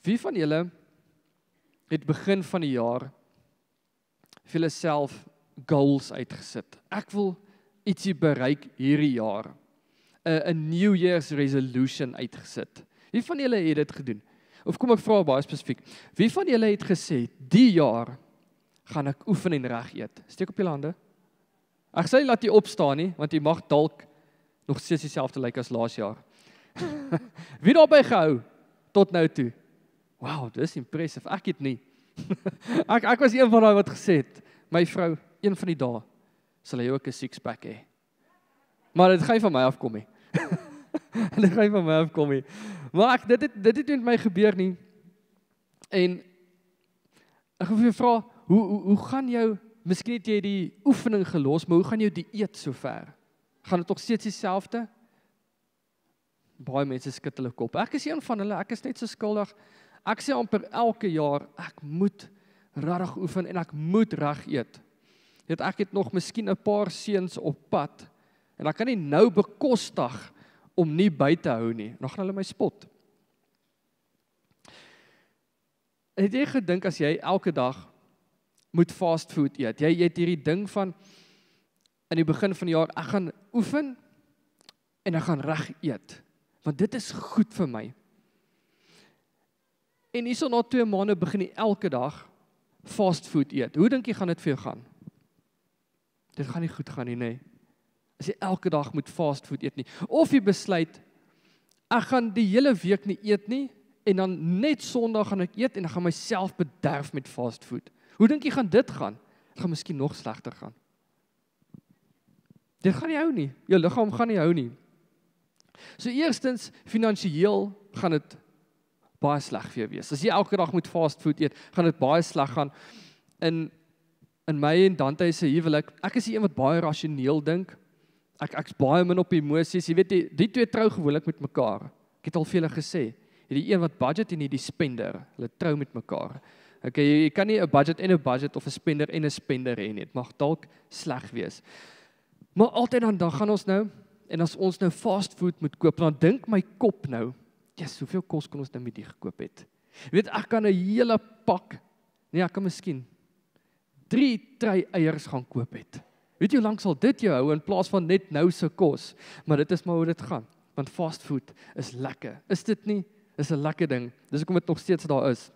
Wie van julle het begin van die jaar vir julle self goals uitgesit? Ek wil ietsie bereik hierdie jaar. 'n New Year's resolution uitgesit. Wie van julle het dit gedoen? Of kom ek vra baie spesifiek. Wie van julle het gesê, die jaar gaan ek oefen en reg eet? Steek op julle hande. Ek sê laat jy opstaan nie, want jy mag dalk nog steeds dieselfde lyk as laas jaar. Wie daarby gehou tot nou toe? Wow, dis impressive. Ek het nie. ek was een van daai wat gesê het, my vrou, een van die dae sal hy ook 'n six-pack hê. Maar dit gaan nie van my afkom nie. Dit gaan nie van my afkom nie. Maar dit het met my gebeur nie. En ek wil vir jou vra, hoe gaan jou, miskien het jy die oefening gelos, maar hoe gaan jou dieet so ver? Gaan dit nog steeds dieselfde? Baie mense skud hulle kop. Ek is een van hulle, ek is net so skuldig. Ek sê amper elke jaar, ek moet regtig oefen en ek moet reg eet. Ek het nog miskien 'n paar seuns op pad en ek kan nie nou bekostig om nie by te hou nie. Dan gaan hulle my spot. Het jy gedink as jy elke dag moet fast food eet? Jy het hierdie ding van in die begin van die jaar, ek gaan oefen en ek gaan reg eet. Want dit is goed vir my. En hierso na 2 maande begin jy elke dag fast food eet. Hoe dink jy gaan dit vir jou gaan? Dit gaan nie goed gaan nie, nee. As jy elke dag moet fast food eet nie. Of jy besluit, ek gaan die hele week nie eet nie, en dan net Sondag gaan ek eet, en ek gaan myself bederf met fast food. Hoe dink jy gaan dit gaan? Dit gaan miskien nog slegter gaan. Dit gaan nie hou nie. Jou liggaam gaan nie hou nie. So eerstens, finansiëel gaan dit baie sleg vir jou wees. As jy elke dag moet fast food eet, gaan dit baie sleg gaan. In my en Dante se huwelik, ek is die een wat baie rasioneel dink. Ek's baie min op emosies. Jy weet, die twee trou gewoonlik met mekaar. Ek het al vir julle gesê, die een wat budget en die spender, hulle trou met mekaar. Okay, jy kan nie 'n budget en 'n budget of 'n spender en 'n spender hê nie. Dit mag dalk sleg wees. Maar altyd dan gaan ons nou, en as ons nou fast food moet koop, dan dink my kop nou, yes, hoeveel kos kon ons nou met die gekoop het? Jy weet, ek kan 'n hele pak, nee, ek kan miskien 3 tray eiers gaan koop het. Weet jy hoe lank sal dit jou hou in plaas van net nou se kos? Maar dit is maar hoe dit gaan, want fast food is lekker. Is dit nie? Is 'n lekker ding. Dis hoekom dit nog steeds daar is.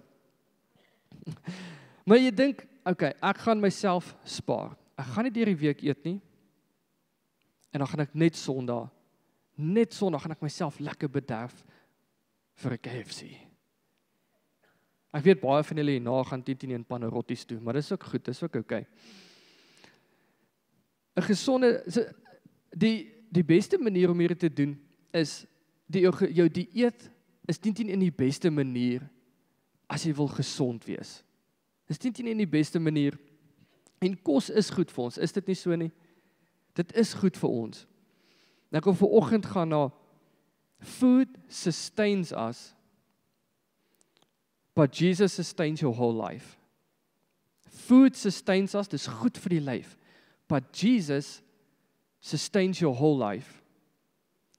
Maar jy dink, okay, ek gaan myself spaar. Ek gaan nie deur die week eet nie. En dan gaan ek net Sondag gaan ek myself lekker bederf vir 'n KFC. Ek weet baie van julle hierna gaan 10 in Panarottis toe, maar dis ook goed, dis ook okay. 'n gesonde, die beste manier om hierdie te doen is jou dieet is 10 in die beste manier as jy wil gesond wees. Dis 10 in die beste manier. En kos is goed vir ons, is dit nie so nie? Dit is goed vir ons. En ek wil vanoggend gaan na food sustains us, but Jesus sustains your whole life. Food sustains us, dis goed vir die lyf, but Jesus sustains your whole life.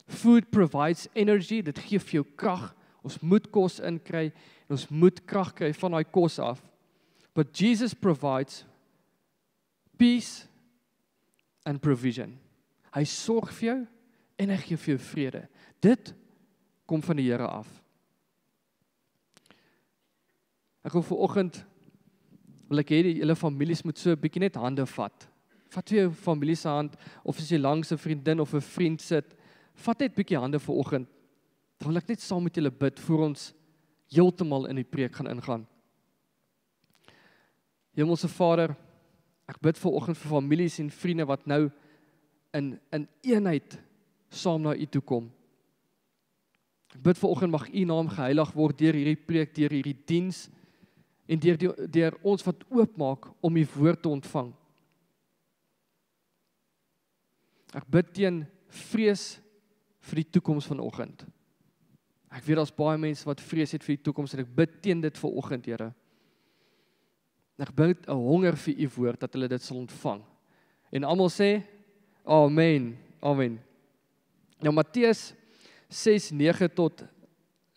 Food provides energy, dit gee vir jou krag. Ons moet kos inkry, en ons moet krag kry van daai kos af. But Jesus provides peace and provision. Hy sorg vir jou, en hy gee vir jou vrede. Dit kom van die Here af. Ek wil vanoggend, wil ek hê die hele families moet so 'n bietjie net hande vat. Vat jou familie se hand, of as jy langs 'n vriendin of 'n vriend sit, vat net bietjie hande vanoggend. Dan wil ek net saam met julle bid, voor ons heeltemal in die preek gaan ingaan. Hemelse Vader, ek bid vanoggend vir families en vriende wat nou in eenheid saam na U toe kom. Ek bid vanoggend mag U naam geheilig word deur hierdie preek, deur hierdie diens, en deur ons wat oopmaak om U woord te ontvang. Ek bid teen vrees vir die toekoms vanoggend. Ek weet daar's baie mense wat vrees het vir die toekoms, en ek bid teen dit vanoggend, Here. Ek bid 'n honger vir U woord, dat hulle dit sal ontvang. En almal sê, Amen, Amen. Nou Matteus 6:9 tot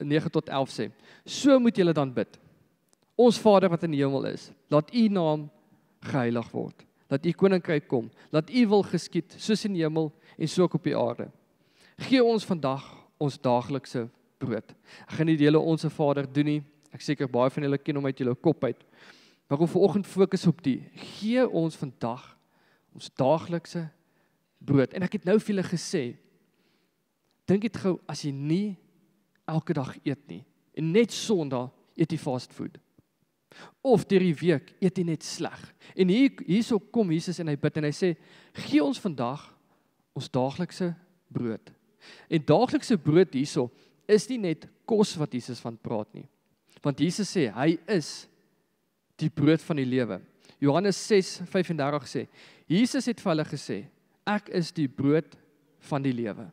9 tot 11 sê, so moet julle dan bid. Ons Vader wat in die hemel is, laat u naam geheilig word. Laat u koninkryk kom. Laat u wil geskied, soos in die hemel en so ook op die aarde. Gee ons vandag ons daaglikse brood. Ek gaan nie die hele Onse Vader doen nie. Ek seker baie van julle ken hom uit julle kop uit. Maar kom vanoggend fokus op die. Gee ons vandag ons daaglikse brood. En ek het nou vir julle gesê, dink dit gou, as jy nie elke dag eet nie, en net Sondag eet jy fast food. Of deur die week eet jy net sleg. En hierso kom Jesus en hy bid en hy sê, gee ons vandag ons daaglikse brood. En daaglikse brood hierso is nie net kos wat Jesus van praat nie. Want Jesus sê, hy is die brood van die lewe. Johannes 6:35 sê, Jesus het vir hulle gesê, ek is die brood van die lewe.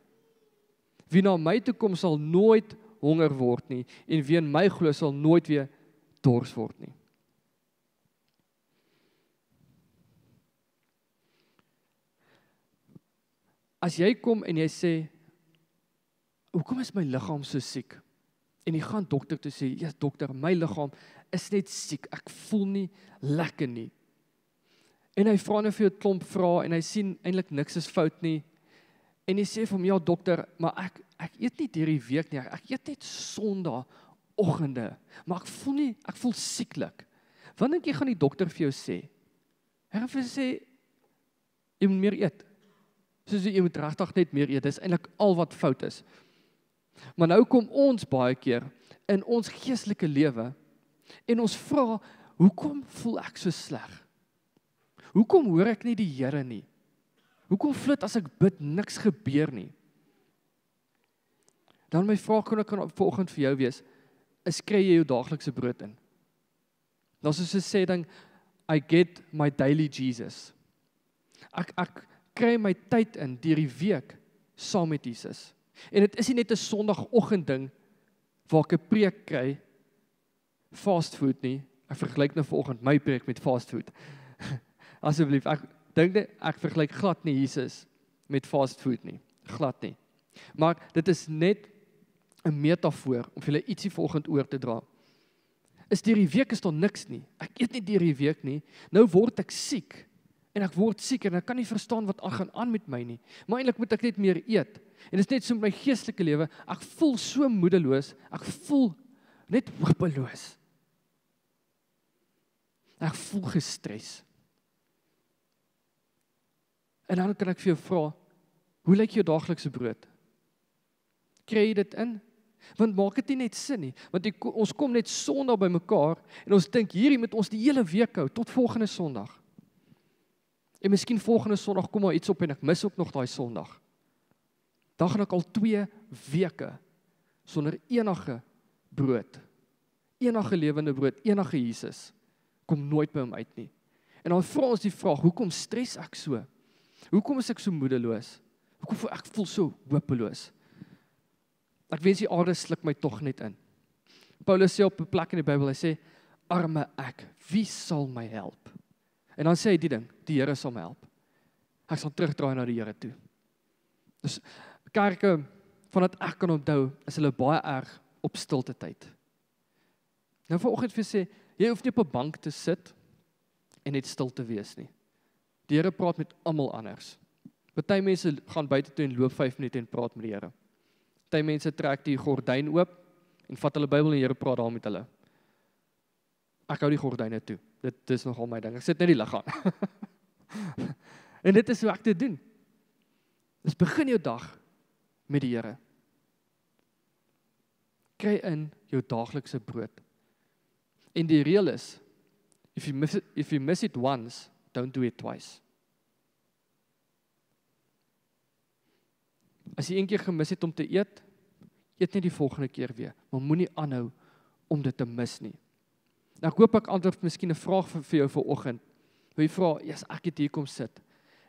Wie na my toe kom sal nooit honger word nie, en wie in my glo sal nooit weer dors word nie. As jy kom en jy sê, hoekom is my liggaam so siek? En jy gaan dokter toe sê, ja dokter, my liggaam is net siek, ek voel nie lekker nie. En hy vra nou vir jou 'n klomp vrae en hy sien eintlik niks is fout nie. En hy sê vir hom, ja dokter, maar ek eet nie deur die week nie, ek eet net Sondagoggende, maar ek voel sieklik. Wat dink jy gaan die dokter vir jou sê? Hy gaan vir jou sê, jy moet meer eet. Soos jy moet regtig net meer eet, dis eintlik al wat fout is. Maar nou kom ons baie keer in ons geestelike lewe en ons vra, hoekom voel ek so sleg? Hoekom hoor ek nie die Here nie? Hoekom flit as ek bid, niks gebeur nie? Dan my vraag kan vanoggend vir jou wees, is kry jy jou daaglikse brood in? Dan soos jy sê dan, I get my daily Jesus. Ek kry my tyd in deur die week saam met Jesus. En dit is nie net 'n Sondagoggend ding waar ek 'n preek kry, fast food nie. Ek vergelyk nou vanoggend my preek met fast food. Asseblief, ek dink ek vergelyk glad nie Jesus met fast food nie. Glad nie. Maar dit is net 'n metafoor om vir julle ietsie vanoggend oor te dra. Is deur die week is daar niks nie. Ek eet nie deur die week nie. Nou word ek siek. En ek word siek en ek kan nie verstaan wat gaan aan met my nie. Maar eintlik moet ek net meer eet. En dit is net so met my geestelike lewe. Ek voel so moedeloos. Ek voel net hopeloos. Ek voel gestres. En dan kan ek vir jou vra, hoe lyk jou daaglikse brood? Kry jy dit in? Want maak dit nie net sin nie. Want ons kom net Sondag by mekaar en ons dink hierdie moet ons die hele week hou tot volgende Sondag. En miskien volgende Sondag kom maar iets op en ek mis ook nog daai Sondag. Dan gaan ek al 2 weke sonder enige brood. Enige lewende brood, enige Jesus kom nooit by hom uit nie. En dan vra ons die vraag, hoekom stres ek so? Hoekom is ek so moedeloos? Hoekom voel ek so hopeloos? Ek wens die aarde sluk my tog net in. Paulus sê op 'n plek in die Bybel, hy sê, arme ek, wie sal my help? En dan sê hy die ding, die Here sal my help. Ek sal terugdraai na die Here toe. Dus kerke, vandat ek kan onthou, is hulle baie erg op stilte tyd. Nou vanoggend vir sê, jy hoef nie op 'n bank te sit en net stil te wees nie. Die Here praat met almal anders. Party mense gaan buite toe en loop 5 minute en praat met die Here. Party mense trek die gordyn oop en vat hulle Bybel en die Here praat daar met hulle. Ek hou die gordyne toe. Dit is nogal my ding. Ek sit net die lig aan. En dit is hoe ek dit doen. Dus begin jou dag met die Here. Kry in jou daaglikse brood. En die reël is, if you miss it once, don't do it twice. As jy een keer gemis het om te eet net die volgende keer weer, maar moenie aanhou om dit te mis nie. Nou ek hoop ek antwoord miskien 'n vraag vir jou vanoggend. Wie vra, "Ja, ek het hier kom sit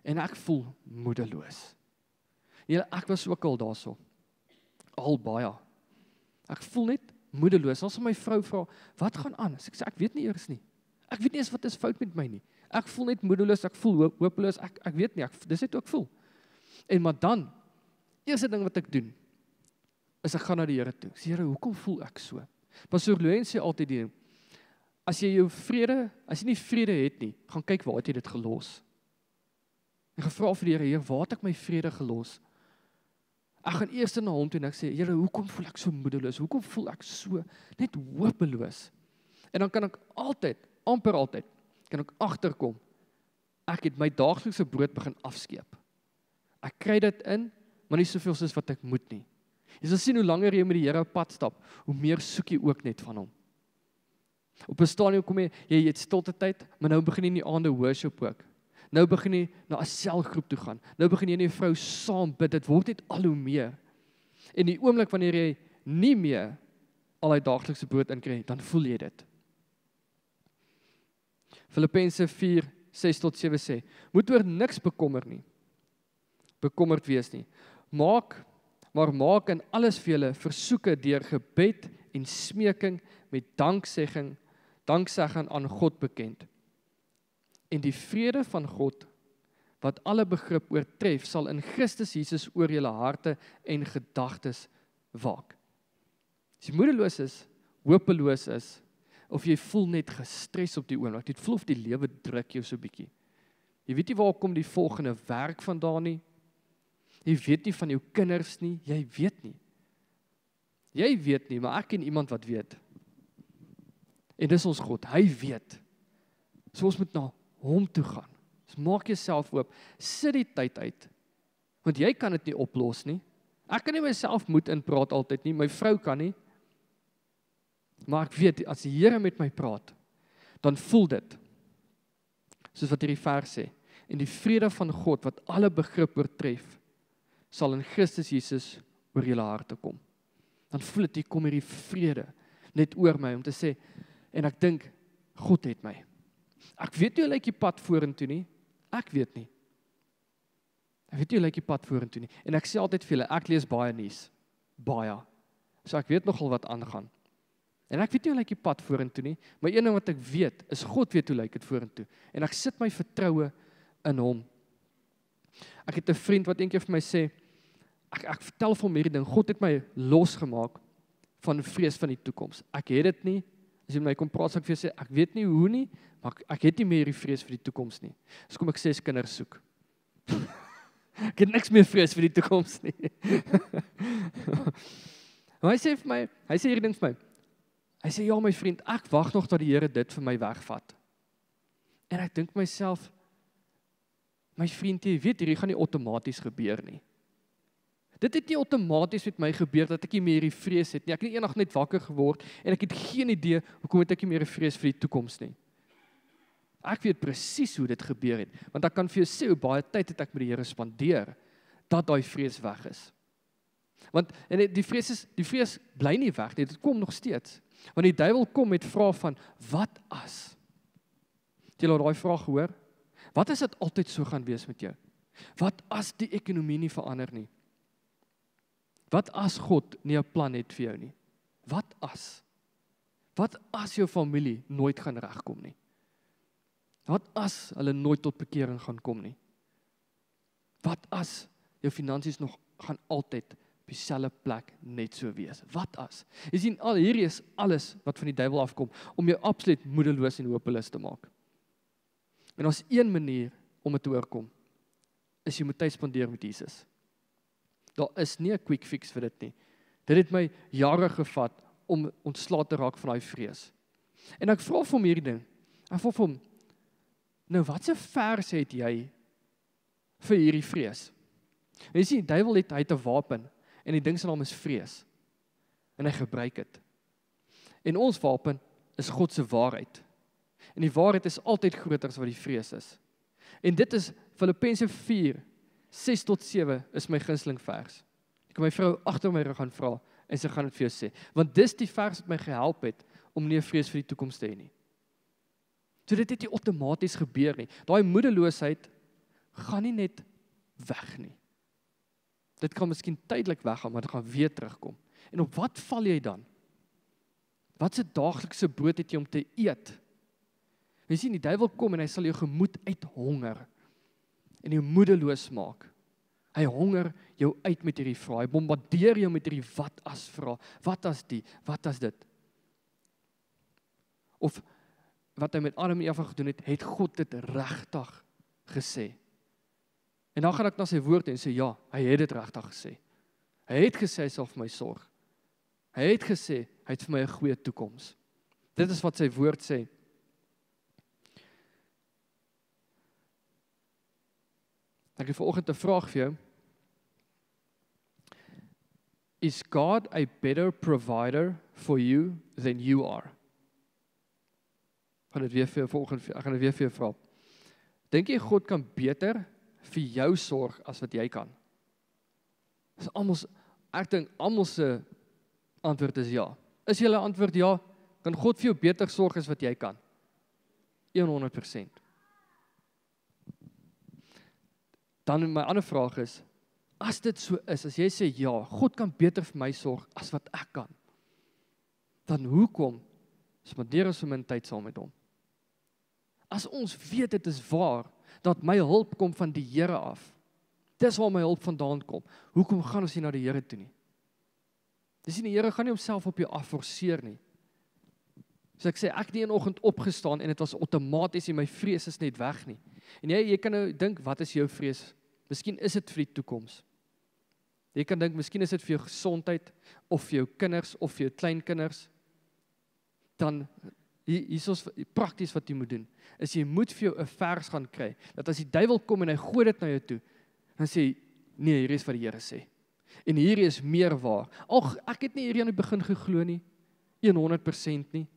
en ek voel moedeloos." Ja, ek was ook al daarso. Al baie. Ek voel net moedeloos. As my vrou vra, "Wat gaan aan?" Ek sê, "Ek weet nie eers nie. Ek weet nie eens wat is fout met my nie. Ek voel net moedeloos, ek voel hopeloos, ek weet nie, dis net hoe ek voel." En maar dan, eerste ding wat ek doen, is ek gaan na die Here toe. Sê Here, hoekom voel ek so? Pastor Louwen sê altyd die ding, as jy jou vrede, as jy nie vrede het nie, gaan kyk waar het jy dit gelos. En gevra vir die Here, Heer, waar het ek my vrede gelos? Ek gaan eers na hom toe en ek sê, Here, hoekom voel ek so moedeloos? Hoekom voel ek so net hopeloos? En dan kan ek altyd, amper altyd, kan ek agterkom, ek het my daaglikse brood begin afskeep. Ek kry dit in, maar nie soveel soos wat ek moet nie. Jy sal sien hoe langer jy met die Here op pad stap, hoe meer soek jy ook net van hom. Op 'n stadium kom jy het stilte tyd, maar nou begin jy in die aande worship ook. Nou begin jy na 'n selgroep toe gaan. Nou begin jy en jou vrou saam bid. Dit word net al hoe meer. En die oomblik wanneer jy nie meer al die daaglikse brood inkry, dan voel jy dit. Filippense 4:6-7 sê, moet oor niks bekommerd wees nie. Maak in alles vir julle versoeke deur gebed en smeking met danksegging aan God bekend. En die vrede van God, wat alle begrip oortref, sal in Christus Jesus oor julle harte en gedagtes waak. As jy moedeloos is, hopeloos is, of jy voel net gestres op die oomblik, jy voel of die lewe druk jou so bietjie. Jy weet nie waar kom die volgende werk vandaan nie. Jy weet nie van jou kinders nie, jy weet nie. Jy weet nie, maar ek ken iemand wat weet. En dis ons God, hy weet. So ons moet na hom toe gaan. So maak jouself oop, sit die tyd uit, want jy kan dit nie oplos nie. Ek kan nie myself moed inpraat altyd nie, my vrou kan nie. Maar ek weet, as die Here met my praat, dan voel dit, soos wat hierdie vers sê, en die vrede van God, wat alle begrip oortref, sal in Christus Jesus oor julle harte kom. Dan voel dit, hier kom hierdie vrede net oor my, om te sê, en ek dink, God het my. Ek weet nie hoe lyk die pad vorentoe nie, ek weet nie. Ek weet nie hoe lyk die pad vorentoe nie, en ek sê altyd vir julle, ek lees baie nuus, baie, so ek weet nogal wat aangaan. En ek weet nie hoe lyk die pad vorentoe nie, maar een ding wat ek weet, is God weet hoe lyk dit vorentoe, en ek sit my vertroue in hom. Ek het 'n vriend wat eendag vir my sê, ek vertel vir hom hierdie ding, God het my losgemaak van vrees van die toekoms. Ek het dit nie, as jy met my kom praat, sal ek vir jou sê, ek weet nie hoe nie, maar ek het nie meer die vrees vir die toekoms nie. So kom ek 6 kinders soek. Ek het niks meer vrees vir die toekoms nie. Maar hy sê vir my, hy sê hierdie ding vir my, hy sê, ja my vriend, ek wag nog dat die Here dit vir my wegvat. En ek dink myself, my vriend, jy weet, hierdie gaan nie outomaties gebeur nie. Dit het nie outomaties met my gebeur, dat ek nie meer die vrees het nie. Ek het nie eendag net wakker geword, en ek het geen idee, hoekom het ek nie meer die vrees vir die toekoms nie. Ek weet presies hoe dit gebeur het, want ek kan vir jou sê, hoe baie tyd het ek met die Here spandeer, dat daai vrees weg is. Want en die vrees bly nie weg nie, dit kom nog steeds. Want die duiwel kom met vrae van, wat as? Het jy al daai vraag gehoor? Wat as dit altyd so gaan wees met jou? Wat as die ekonomie nie verander nie? Wat as God nie 'n plan het vir jou nie? Wat as? Wat as jou familie nooit gaan regkom nie? Wat as hulle nooit tot bekering gaan kom nie? Wat as jou finansies nog gaan altyd op dieselfde plek net so wees? Wat as? Jy sien, hierdie is alles wat van die duiwel afkom, om jou absoluut moedeloos en hopeloos te maak. En daar's een manier om dit te oorkom, is jy moet tyd spandeer met Jesus. Daar is nie 'n quick fix vir dit nie. Dit het my jare gevat om ontslae te raak van daai vrees. En ek vra vir hom hierdie ding. Ek vra vir hom, nou watse vers het jy vir hierdie vrees? En jy sien, die duiwel hy het 'n wapen, en die ding se naam is vrees. En hy gebruik dit. En ons wapen is God se waarheid. En die waarheid is altyd groter as wat die vrees is. En dit is Filippense 4:6-7 is my gunsteling vers. Ek kan my vrou agter my rug gaan vra, en sy gaan dit vir jou sê. Want dis die vers wat my gehelp het, om nie 'n vrees vir die toekoms te hê nie. So dit het nie outomaties gebeur nie. Daai moedeloosheid gaan nie net weg nie. Dit kan miskien tydelik weggaan, maar dit gaan weer terugkom. En op wat val jy dan? Wat se daaglikse brood het jy om te eet? Jy sien, die duiwel kom en hy sal jou gemoed uithonger en jou moedeloos maak. Hy honger jou uit met hierdie vrae. Hy bombardeer jou met hierdie wat as vrae. Wat as die? Wat as dit? Of wat hy met Adam en Eva gedoen het, het God dit regtig gesê. En dan gaan ek na sy woord en sê, ja, hy het dit regtig gesê. Hy het gesê, hy sal vir my sorg. Hy het gesê, hy het vir my 'n goeie toekoms. Dit is wat sy woord sê. Ek het vanoggend 'n vraag vir jou. Is God a better provider for you than you are? Ek gaan dit weer vir jou vra. Dink jy God kan beter vir jou sorg as wat jy kan? Ek dink almal se antwoord is ja. Is julle antwoord ja? Kan God vir jou beter sorg as wat jy kan? 100%. Dan my ander vraag is, as dit so is, as jy sê ja, God kan beter vir my sorg as wat ek kan, dan hoekom spandeer ons so min tyd saam met hom? As ons weet dit is waar, dat my hulp kom van die Here af, dis waar my hulp vandaan kom, hoekom gaan ons nie na die Here toe nie? Dis nie, die Here gaan nie homself op jou afforceer nie. So ek sê, ek het nie 'n oggend opgestaan en dit was outomaties en my vrees is net weg nie. En jy kan nou dink, wat is jou vrees? Miskien is dit vir die toekoms. Jy kan dink, miskien is dit vir jou gesondheid, of vir jou kinders, of vir jou kleinkinders. Dan, hier is prakties wat jy moet doen, is jy moet vir jou 'n vers gaan kry, dat as die duiwel kom en hy gooi dit na jou toe, dan sê jy, nee, hier is wat die Here sê. En hier is meer waar. Ek het nie hierdie aan die begin geglo nie, 100% nie.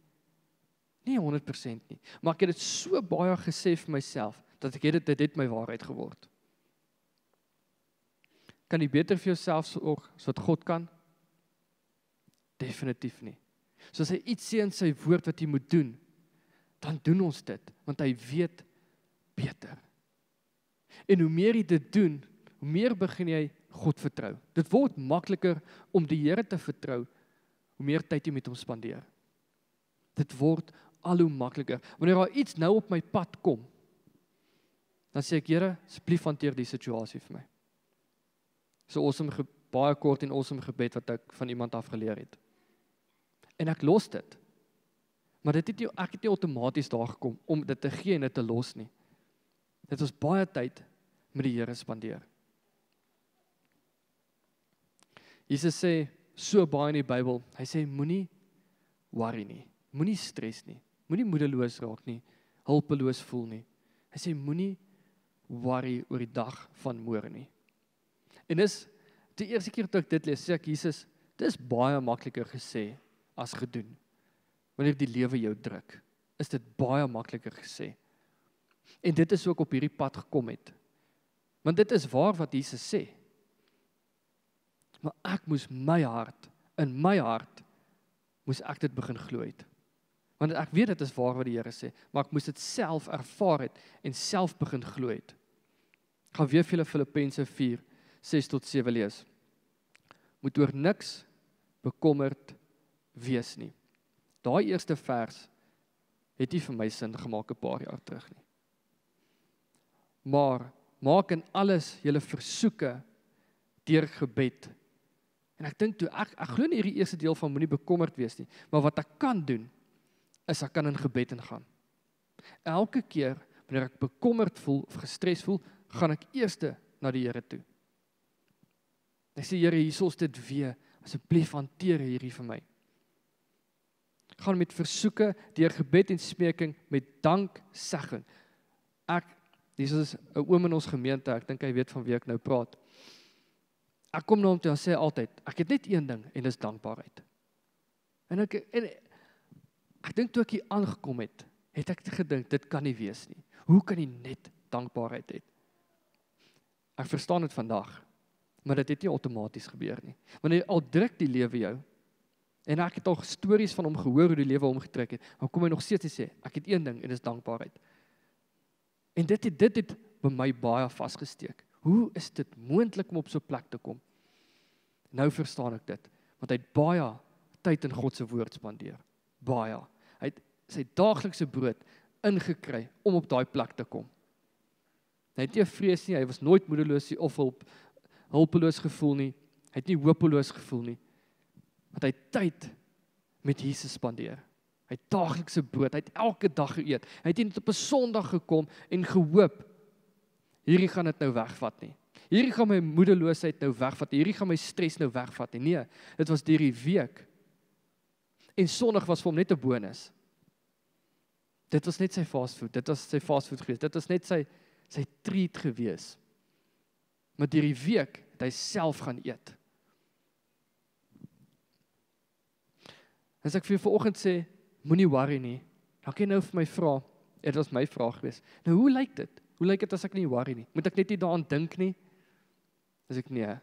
Nie 100% nie, maar ek het dit so baie gesê vir myself, dat ek dit het my waarheid geword. Kan jy beter vir jouself sorg as wat God kan? Definitief nie. So as hy iets sê in sy woord wat jy moet doen, dan doen ons dit, want hy weet beter. En hoe meer jy dit doen, hoe meer begin jy God vertrou. Dit word makliker om die Here te vertrou, hoe meer tyd jy met hom spandeer. Dit word al hoe makliker. Wanneer daar iets nou op my pad kom, dan sê ek, Here, asseblief hanteer die situasie vir my. So baie kort en awesome gebed wat ek van iemand afgeleer het. En ek los dit. Maar ek het nie outomaties daar gekom om dit te gee en dit te los nie. Dit was baie tyd met die Here spandeer. Jesus sê so baie in die Bybel, hy sê moenie worry nie, moenie stres nie, moenie moedeloos raak nie, hulpeloos voel nie. Hy sê moenie worry oor die dag van môre nie. En dis die eerste keer toe ek dit lees, sê ek, Jesus, dis baie makliker gesê as gedoen. Wanneer die lewe jou druk, is dit baie makliker gesê. En dit is ook op hierdie pad gekom het. Want dit is waar wat Jesus sê. Maar ek moes in my hart, moes ek dit begin glo het. Want ek weet dit is waar wat die Here sê, maar ek moes dit self ervaar het en self begin glo het. Ek gaan weer vir julle Filippense 4, 6-7 lees. Moet oor niks bekommerd wees nie. Daai eerste vers het nie vir my sin gemaak 'n paar jaar terug nie. Maar maak in alles julle versoeke deur gebed. En ek dink toe, ek glo nie hierdie eerste deel van moenie bekommerd wees nie, maar wat ek kan doen, is ek kan in gebed ingaan. Elke keer, wanneer ek bekommerd voel, of gestres voel, gaan ek eerste na die Here toe. Ek sê, Here, hier is dit weer, asseblief hanteer hierdie vir my. Gaan met versoeke, deur gebed en smeking, met danksegging. Dis is 'n oom in ons gemeente, ek dink hy weet van wie ek nou praat. Ek kom na hom toe en sê altyd, ek het net een ding, en dis dankbaarheid. En ek dink toe ek hier aangekom het ek gedink, dit kan nie wees nie. Hoe kan jy net dankbaarheid hê? Ek verstaan dit vandag, maar dit het nie outomaties gebeur nie. Wanneer al druk die lewe jou, en ek het al stories van hom gehoor hoe die lewe omgetrek het, dan kom hy nog steeds te sê, ek het een ding en dis dankbaarheid. En dit het by my baie vasgesteek. Hoe is dit moontlik om op so 'n plek te kom? Nou verstaan ek dit, want hy het baie tyd in God se woord spandeer. Baie. Hy het sy daaglikse brood ingekry om op daai plek te kom. Hy het nie vrees nie, hy was nooit moedeloos nie of hulpeloos gevoel nie, hy het nie hopeloos gevoel nie, want hy het tyd met Jesus spandeer. Hy het daaglikse brood, hy het elke dag geëet, hy het nie net op 'n Sondag gekom en gehoop, hierdie gaan dit nou wegvat nie. Hierdie gaan my moedeloosheid nou wegvat, hierdie gaan my stres nou wegvat nie. Nee, dit was deur die week. En Sondag was vir hom net 'n bonus. Dit was net sy fastfood, dit was sy fastfood gewees, dit was net sy treat gewees. Maar deur die week het hy self gaan eet. As ek vir jou vanoggend sê, moenie worry nie, dan kan jy nou vir my vra, dit was my vraag gewees, nou hoe lyk dit? Hoe lyk dit as ek nie worry nie? Moet ek net nie daaraan dink nie? As ek nee,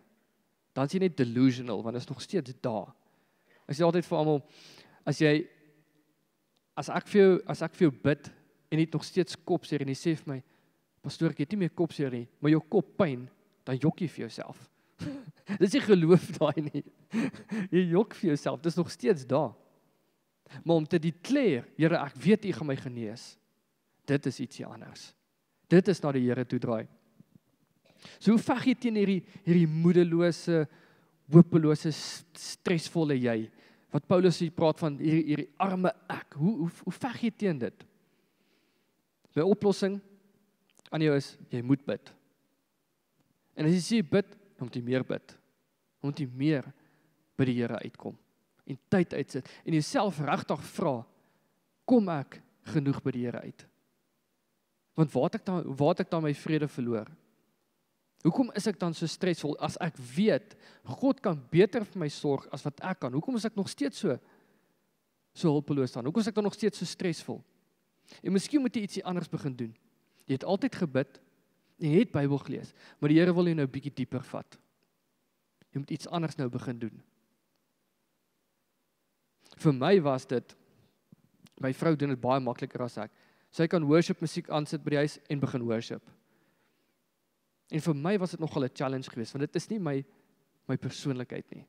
dan is jy net delusional, want dit is nog steeds daar. Ek sê altyd vir almal, as ek vir jou bid, en jy het nog steeds kopseer, en jy sê vir my, pastoor, ek het nie meer kopseer nie, maar jou kop pyn, dan jok jy vir jouself. Dis nie geloof daai nie. Jy jok vir jouself, dis nog steeds daar. Maar om te declare, Here, ek weet U gaan my genees, dit is ietsie anders. Dit is na die Here toe draai. So hoe veg jy teen hierdie moedelose, hopelose, stresvolle jy? Wat Paulus hier praat van hierdie arme ek. Hoe veg jy teen dit? My oplossing aan jou is, jy moet bid. En as jy sê bid, dan moet jy meer bid. Dan moet jy meer by die Here uitkom. En tyd uitsit. En jouself regtig vra, kom ek genoeg by die Here uit? Want waar het ek dan my vrede verloor? Hoekom is ek dan so stresvol as ek weet, God kan beter vir my sorg as wat ek kan? Hoekom is ek nog steeds so hulpeloos dan? Hoekom is ek dan nog steeds so stresvol? En miskien moet jy ietsie anders begin doen. Jy het altyd gebid, jy het Bybel gelees, maar die Here wil jou nou 'n bietjie dieper vat. Jy moet iets anders nou begin doen. Vir my was dit, my vrou doen dit baie makliker as ek. Sy kan worship musiek aansit by die huis en begin worship. En vir my was dit nogal 'n challenge geweest, want dit is nie my persoonlikheid nie.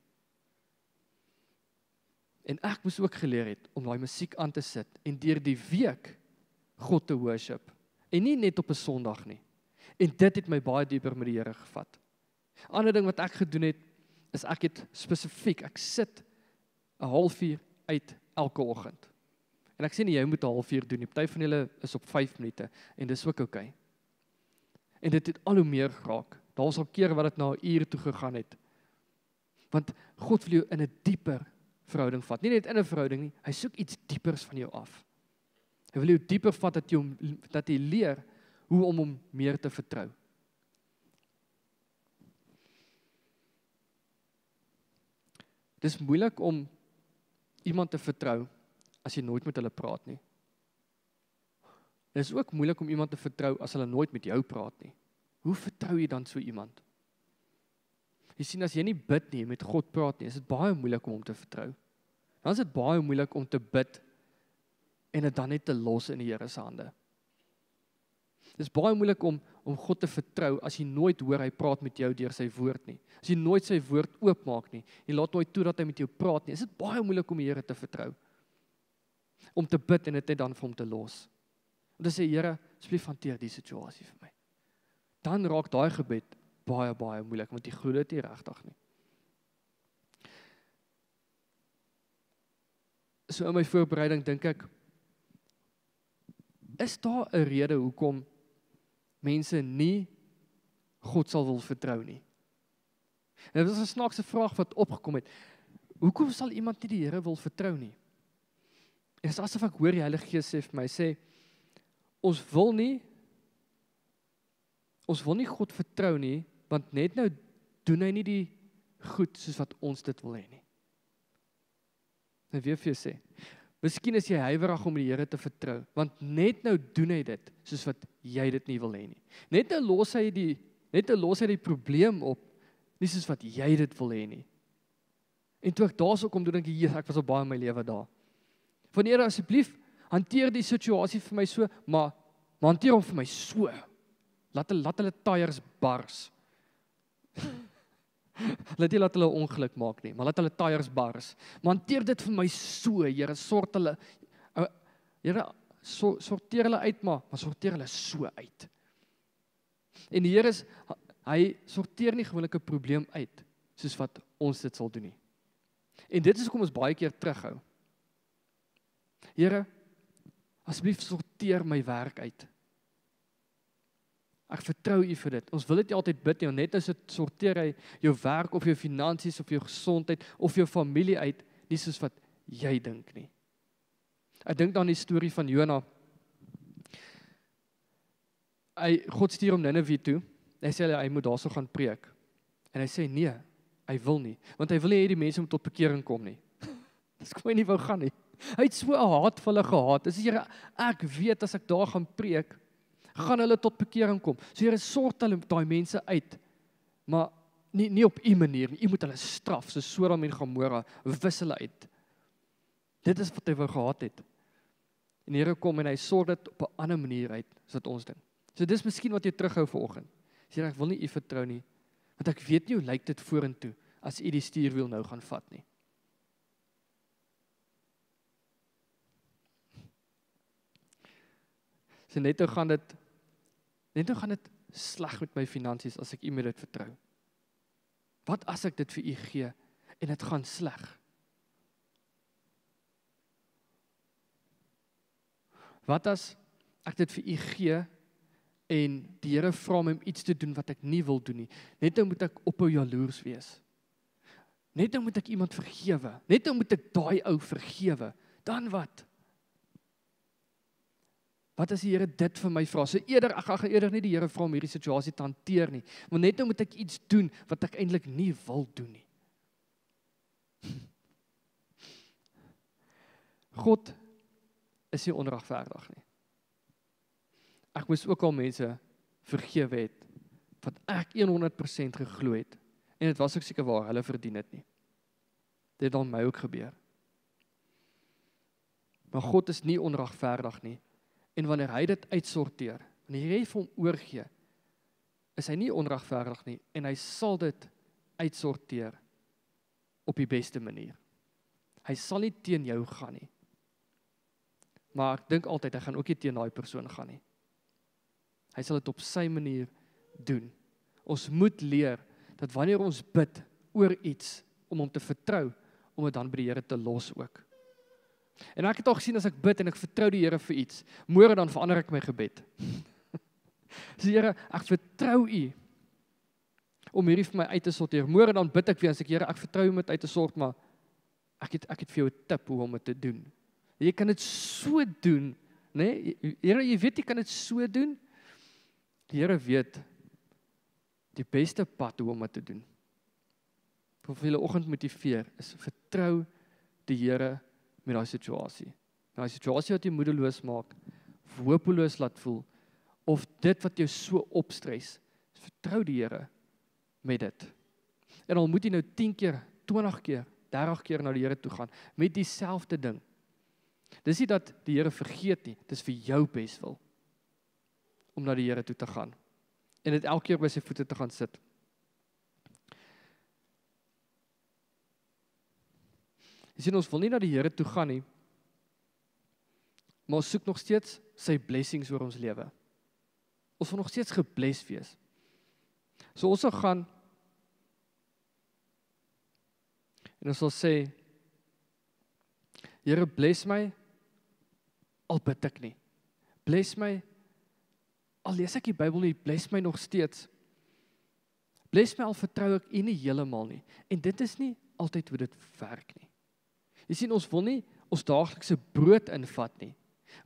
En ek moes ook geleer het om daai musiek aan te sit en deur die week God te worship. En nie net op 'n Sondag nie. En dit het my baie dieper met die Here gevat. Ander ding wat ek gedoen het, is ek het spesifiek, ek sit 'n halfuur uit elke oggend. En ek sê nie, jy moet 'n halfuur doen nie, party van julle is op 5 minute, en dis ook okay. En dit het al hoe meer geraak. Daar was al kere wat dit na 'n uur toe gegaan het. Want God wil jou in 'n dieper verhouding vat. Nie net in 'n verhouding nie, hy soek iets diepers van jou af. Hy wil jou dieper vat dat jy leer hoe om hom meer te vertrou. Dis moeilik om iemand te vertrou as jy nooit met hulle praat nie. Dit is ook moeilik om iemand te vertrou as hulle nooit met jou praat nie. Hoe vertrou jy dan so iemand? Jy sien, as jy nie bid nie, met God praat nie, is dit baie moeilik om hom te vertrou. Dan is dit baie moeilik om te bid en dit dan net te los in die Here se hande. Dit is baie moeilik om God te vertrou as jy nooit hoor hy praat met jou deur sy woord nie. As jy nooit sy woord oopmaak nie, en laat nooit toe dat hy met jou praat nie, is dit baie moeilik om die Here te vertrou. Om te bid en dit net dan vir hom te los. Om te sê, Here, asseblief hanteer die situasie vir my. Dan raak daai gebed baie, baie moeilik, want jy glo dit nie regtig nie. So in my voorbereiding dink ek, is daar 'n rede hoekom mense nie God sal wil vertrou nie? En dit was 'n snaakse vraag wat opgekom het. Hoekom sal iemand nie die Here wil vertrou nie? En dit is asof ek hoor die Heilige Gees sê vir my, sê, ons wil nie God vertrou nie, want net nou doen hy nie die goed soos wat ons dit wil hê nie. En weer vir jou sê, miskien is jy huiwerig om die Here te vertrou, want net nou doen hy dit soos wat jy dit nie wil hê nie. Net nou los hy die probleem op, nie soos wat jy dit wil hê nie. En toe ek daarso kom, dink ek was al baie in my lewe daar. Van Here, asseblief, hanteer die situasie vir my so, maar hanteer hom vir my so. Laat hulle tyres bars. Laat hulle ongeluk maak nie, maar laat hulle tyres bars. Maar hanteer dit vir my so, Here, Here, sorteer hulle uit, maar sorteer hulle so uit. En die Here Hy sorteer nie gewoonlik 'n probleem uit, soos wat ons dit sal doen nie. En dit is hoekom ons baie keer terughou. Here, asseblief sorteer my werk uit. Ek vertrou U vir dit. Ons wil dit nie altyd bid nie, want net as dit sorteer hy jou werk of jou finansies of jou gesondheid of jou familie uit, nie soos wat jy dink nie. Ek dink aan die storie van Jona. God stuur hom Ninive toe. Hy sê hy moet daarso gaan preek. En hy sê nee, hy wil nie, want hy wil nie hê die mense moet tot bekering kom nie. Dis kom hy nie wou gaan nie. Hy het so 'n haat vir hulle gehaat. Dis Here, ek weet as ek daar gaan preek, gaan hulle tot bekering kom. So Here, sort hulle daai mense uit. Maar nie op U manier nie. U moet hulle straf, so Sodom en Gomorra, wis hulle uit. Dit is wat hy wou gehad het. En die Here kom en hy sort dit op 'n ander manier uit, as wat ons dink. So dis miskien wat jy terughou vanoggend. Sê ek wil nie U vertrou nie, want ek weet nie hoe lyk dit vorentoe as U die stuurwiel nou gaan vat nie. So net nou gaan dit sleg met my finansies as ek U met dit vertrou. Wat as ek dit vir U gee en dit gaan sleg? Wat as ek dit vir U gee en die Here vra my om iets te doen wat ek nie wil doen nie? Net nou moet ek ophou jaloers wees. Net nou moet ek iemand vergewe. Net nou moet ek daai ou vergewe. Dan wat? Wat as die Here dit vir my vra? So ek gaan eerder nie die Here vra om hierdie situasie te hanteer nie. Want net nou moet ek iets doen wat ek eintlik nie wil doen nie. God is nie onregverdig nie. Ek moes ook al mense vergewe het wat ek 100% geglo het. En dit was ook seker waar, hulle verdien dit nie. Dit het aan my ook gebeur. Maar God is nie onregverdig nie. En wanneer hy dit uitsorteer, wanneer hy vir hom oorgee, is hy nie onregverdig nie en hy sal dit uitsorteer op die beste manier. Hy sal nie teen jou gaan nie. Maar ek dink altyd hy gaan ook nie teen daai persoon gaan nie. Hy sal dit op sy manier doen. Ons moet leer dat wanneer ons bid oor iets om hom te vertrou, om dit dan by die Here te los ook. En ek het al gesien as ek bid en ek vertrou die Here vir iets, môre dan verander ek my gebed. So Here, ek vertrou U om hierdie vir my uit te sorteer. Môre dan bid ek weer en sê Here, ek vertrou U om dit uit te sort, maar ek het vir jou 'n tip hoe om dit te doen. Jy kan dit so doen, né? Here, jy weet jy kan dit so doen. Die Here weet die beste pad hoe om dit te doen. Vir julle oggend motiveer is vertrou die Here met daai situasie. Daai situasie wat jou moedeloos maak, hopeloos laat voel, of dit wat jou so opstres, vertrou die Here met dit. En al moet jy nou 10 keer, 20 keer, 30 keer na die Here toe gaan, met dieselfde ding. Dis nie dat die Here vergeet nie, dis vir jou beswil, om na die Here toe te gaan, en dit elke keer by sy voete te gaan sit. Jy sien, ons wil nie na die Here toe gaan nie, maar ons soek nog steeds sy blessings oor ons lewe. Ons wil nog steeds gebless wees. So ons sal gaan, en ons sal sê, Here, bless my, al bid ek nie. Bless my, al lees ek die Bybel nie, bless my nog steeds. Bless my, al vertrou ek U nie heeltemal nie. En dit is nie altyd hoe dit werk nie. Jy sien, ons wil nie ons daaglikse brood invat nie.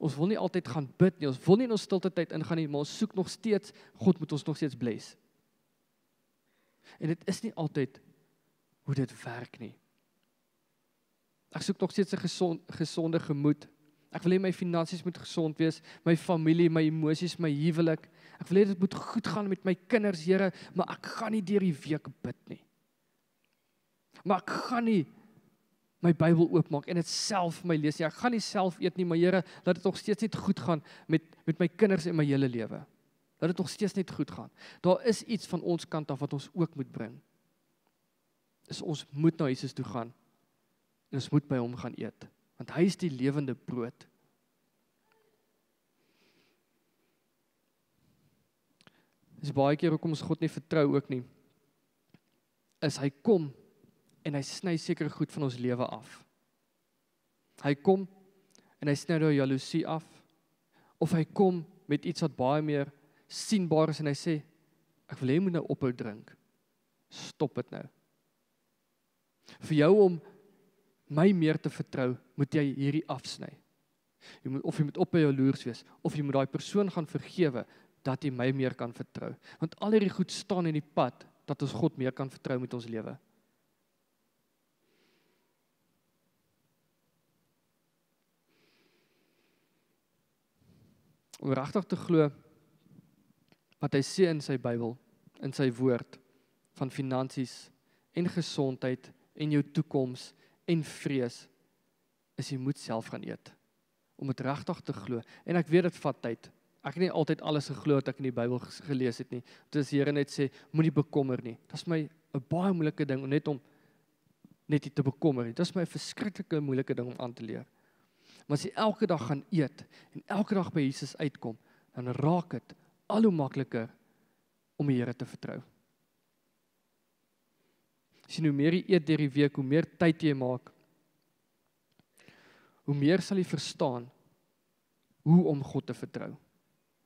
Ons wil nie altyd gaan bid nie. Ons wil nie in ons stilte tyd ingaan nie, maar ons soek nog steeds, God moet ons nog steeds bless. En dit is nie altyd hoe dit werk nie. Ek soek nog steeds 'n gesonde gemoed. Ek wil hê my finansies moet gesond wees, my familie, my emosies, my huwelik. Ek wil hê dit moet goed gaan met my kinders, Here, maar ek gaan nie deur die week bid nie. Maar ek gaan nie my Bybel oopmaak en dit self vir my lees nie. Ek gaan nie self eet nie, maar Here, laat dit nog steeds net goed gaan met my kinders en my hele lewe. Laat dit nog steeds net goed gaan. Daar is iets van ons kant af wat ons ook moet bring. Dus ons moet na Jesus toe gaan. En ons moet by hom gaan eet, want hy is die lewende brood. Dis baie keer hoekom ons God nie vertrou ook nie. Is hy kom en hy sny sekere goed van ons lewe af. Hy kom en hy sny jou jaloesie af. Of hy kom met iets wat baie meer sienbaar is en hy sê, ek wil jy moet nou ophou drink. Stop dit nou. Vir jou om my meer te vertrou, moet jy hierdie afsny. Of jy moet op by jou loers wees, of jy moet daai persoon gaan vergewe, dat jy my meer kan vertrou. Want al hierdie goed staan in die pad, dat ons God meer kan vertrou met ons lewe. Om regtig te glo, wat hy sê in sy Bybel, in sy woord, van finansies, en gesondheid, en jou toekoms, en vrees, is jy moet self gaan eet. Om dit regtig te glo. En ek weet dit vat tyd. Ek het nie altyd alles geglo wat ek in die Bybel gelees het nie. Dis die Here net sê, moenie bekommer nie. Dit is my 'n baie moeilike ding om net nie te bekommer nie. Dit is my 'n verskriklike moeilike ding om aan te leer. Maar as jy elke dag gaan eet en elke dag by Jesus uitkom, dan raak dit al hoe makliker om die Here te vertrou. As jy hoe meer jy eet deur die week, hoe meer tyd jy maak, hoe meer sal jy verstaan hoe om God te vertrou.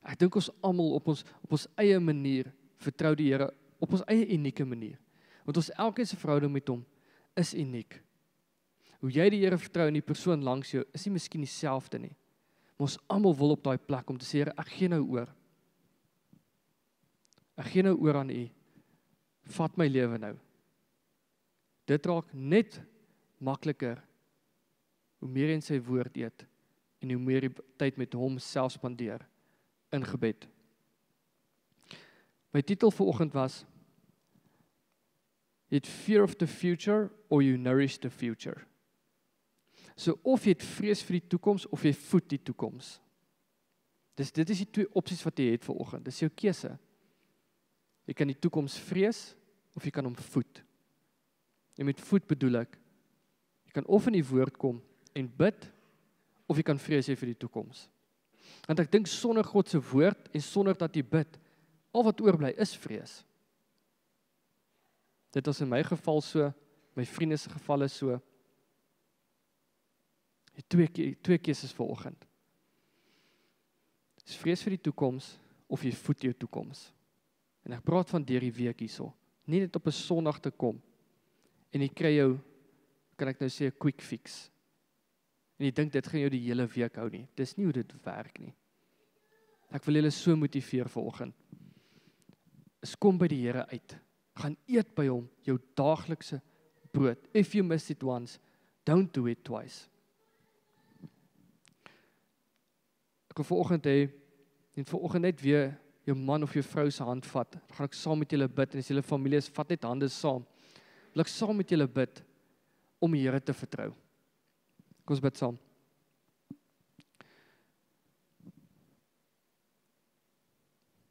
Ek dink ons almal op ons eie manier vertrou die Here op ons eie unieke manier. Want ons elkeen se verhouding met hom is uniek. Hoe jy die Here vertrou en die persoon langs jou is nie miskien dieselfde nie. Maar ons almal wil op daai plek om te sê, Here, ek gee nou oor. Ek gee nou oor aan U. Vat my lewe nou. Dit raak net makliker hoe meer jy in sy woord eet en hoe meer jy tyd met hom self spandeer in gebed. My titel vanoggend was You fear of the future or you nourish the future. So of jy het vrees vir die toekoms of jy voed die toekoms. Dit is die twee opsies wat jy het vanoggend. Dis jou keuse. Jy kan die toekoms vrees of jy kan hom voed. En met voed bedoel ek, jy kan of in die woord kom en bid, of jy kan vrees hê vir die toekoms. Want ek dink sonder God se woord en sonder dat jy bid, al wat oorbly is vrees. Dit was in my geval so, my vriende se geval is so. Twee keuses vanoggend. Dis vrees vir die toekoms of jy voed jou toekoms. En ek praat van deur die week hierso. Nie net op 'n Sondag te kom en jy kry jou, kan ek nou sê, 'n quick fix. En jy dink dit gaan jou die hele week hou nie. Dis nie hoe dit werk nie. Ek wil julle so motiveer vanoggend. Kom by die Here uit. Gaan eet by hom, jou daaglikse brood. If you miss it once, don't do it twice. Ek wil vanoggend hê, en vanoggend net weer jou man of jou vrou se hand vat. Dan gaan ek saam met julle bid, en as julle familie is, vat net hande saam. Wil ek saam met julle bid, om die Here te vertrou. Kom ons bid saam.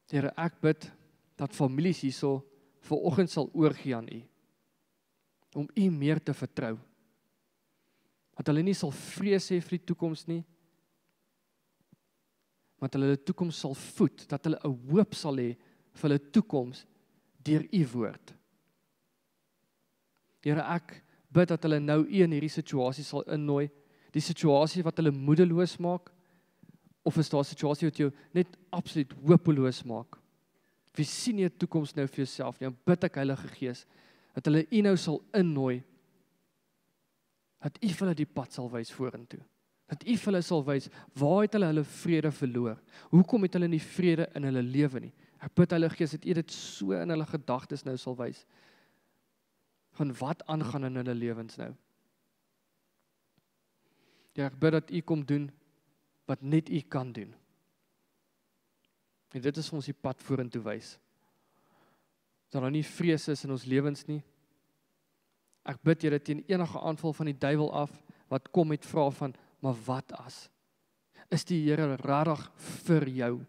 Here, ek bid, dat families hierso, vanoggend sal oorgee aan U, om U meer te vertrou. Dat hulle nie sal vrees hê vir die toekoms nie, maar dat hulle die toekoms sal voed, dat hulle 'n hoop sal hê vir hulle toekoms deur U woord. Here, ek bid dat hulle nou U in hierdie situasie sal innooi, die situasie wat hulle moedeloos maak, of is daar 'n situasie wat jou net absoluut hopeloos maak? Wie sien jy 'n toekoms nou vir jouself nie? Bid ek Heilige Gees, dat hulle U nou sal innooi, dat U vir hulle die pad sal wys vorentoe. Dat U vir hulle sal wys, waar het hulle vrede verloor? Hoekom het hulle nie vrede in hulle lewe nie? Ek bid Heilige Gees, dat U dit so in hulle gedagtes nou sal wys, van wat aangaan in hulle lewens nou. Ja, ek bid dat U kom doen, wat net U kan doen. En dit is ons die pad vorentoe wys. Dat daar nie vrees is in ons lewens nie. Ek bid Here teen enige aanval van die duiwel af, wat kom met vrae van, maar wat as? Is die Here regtig vir jou?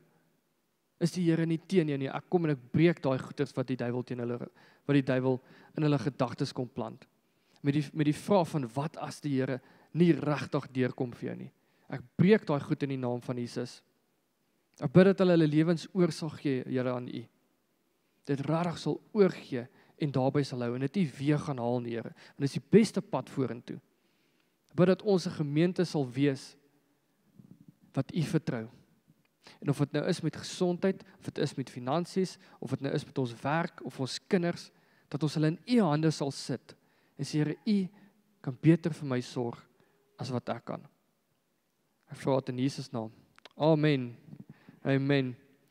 Is die Here nie teen jou nie? Ek kom en ek breek daai goeters wat die duiwel in hulle gedagtes kom plant. Met die vraag van, wat as die Here nie regtig deurkom vir jou nie? Ek breek daai goed in die naam van Jesus. Ek bid dat hulle lewens oor sal gee, Here, aan U. dit regtig sal oorgee en daarby sal hou en dit nie weer gaan haal nie, Here. Want dit is die beste pad vorentoe. Bid dat ons 'n gemeente sal wees wat U vertrou. En of dit nou is met gesondheid, of dit is met finansies, of dit nou is met ons werk of ons kinders, dat ons hulle in U hande sal sit en sê, Here, U kan beter vir my sorg as wat ek kan. Ek vra dit in Jesus naam. Amen. Amen.